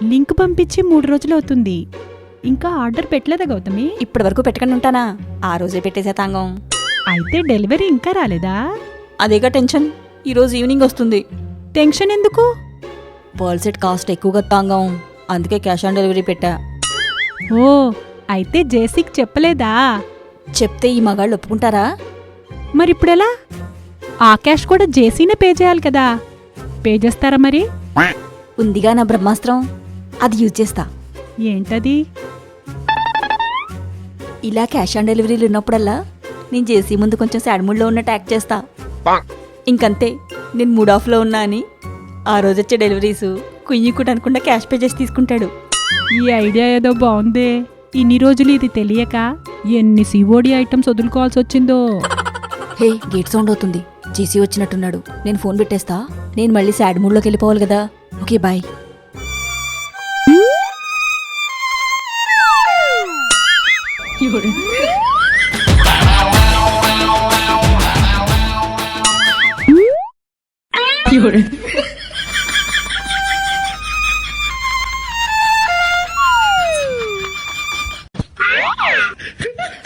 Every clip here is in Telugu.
లింక్ పంపించి 3 రోజులు అవుతుంది. ఇంకా ఆర్డర్ పెట్టలేదా గౌతమి? ఇప్పటి వరకు పెట్టకుండా ఉంటానా? ఆ రోజే పెట్టేసే తాంగం. అయితే డెలివరీ ఇంకా రాలేదా? అదేగా టెన్షన్. ఈరోజు ఈవినింగ్ వస్తుంది. టెన్షన్ ఎందుకు? పర్ల్ సెట్ కాస్ట్ ఎక్కువగా తాంగం, అందుకే క్యాష్ ఆన్ డెలివరీ పెట్టా. ఓ, అయితే జేసీకి చెప్పలేదా? చెప్తే ఈ మగాళ్ళు ఒప్పుకుంటారా? మరిప్పుడెలా? ఆ క్యాష్ కూడా జేసీనే పే చేయాలి కదా. పే చేస్తారా మరి? ఉందిగా నా బ్రహ్మాస్త్రం, అది యూజ్ చేస్తా. ఏంటది? ఇలా క్యాష్ ఆన్ డెలివరీలు ఉన్నప్పుడల్లా నేను జేసీ ముందు కొంచెం సాడ్ మూడ్లో ఉన్నట్టు యాక్ట్ చేస్తా. ఇంకంతే, నేను మూడ్ ఆఫ్లో ఉన్నా అని ఆ రోజొచ్చే డెలివరీస్ కుయ్యకుట్ అనుకుండా క్యాష్ పే చేసి తీసుకుంటాడు. ఈ ఐడియా ఏదో బాగుందే. ఇన్ని రోజులు ఇది తెలియక ఎన్ని సిఓడి ఐటమ్స్ వదులుకోవాల్సి వచ్చిందో. హే, గేట్ సౌండ్ అవుతుంది. జేసీ వచ్చినట్టున్నాడు. నేను ఫోన్ పెట్టేస్తా. నేను మళ్ళీ సాడ్ మూడ్లోకి వెళ్ళిపోవాలి కదా. Okay, bye.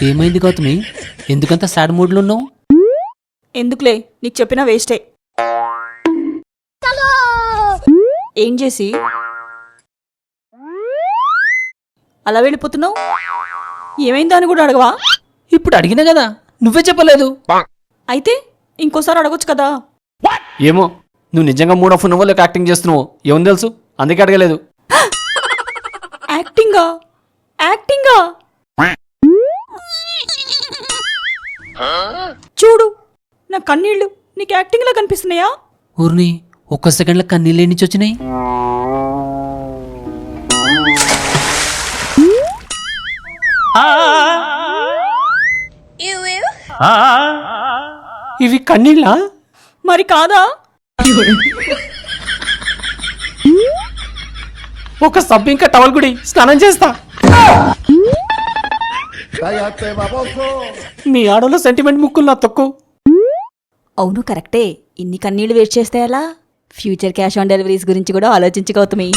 ఏమైంది గౌతమి, ఎందుకంత సాడ్ మూడ్లో ఉన్నావు? ఎందుకులే, నీకు చెప్పినా వేస్టే. ఏం చేసి అలా వెళ్ళిపోతున్నావు? ఏమైందో అని కూడా అడగవా? ఇప్పుడు అడిగినా కదా, నువ్వే చెప్పలేదు. అయితే ఇంకోసారి అడగొచ్చు కదా. ఏమో, నువ్వు నిజంగా మూడ్ ఆఫ్ ఉన్నావో లేక యాక్టింగ్ చేస్తున్నావో ఏమని తెలుసు, అందుకే అడగలేదు. యాక్టింగా? యాక్టింగా? చూడు, నా కన్నీళ్లు నీకు యాక్టింగ్ లా కనిపిస్తున్నాయా? ఊరిని ఒక్క సెకండ్లో కన్నీళ్ళు ఎన్నించి వచ్చినాయి? ఇవి కన్నీళ్ళా? మరి కాదా? ఒక సబ్బు ఇంకా టవల్ గుడి స్నానం చేస్తా. మీ ఆడలో సెంటిమెంట్ ముక్కులు నా తొక్కు. అవును, కరెక్టే. ఇన్ని కన్నీళ్లు వేస్ట్ చేస్తే ఎలా? ఫ్యూచర్ క్యాష్ ఆన్ డెలివరీస్ గురించి కూడా ఆలోచించు గౌతమి.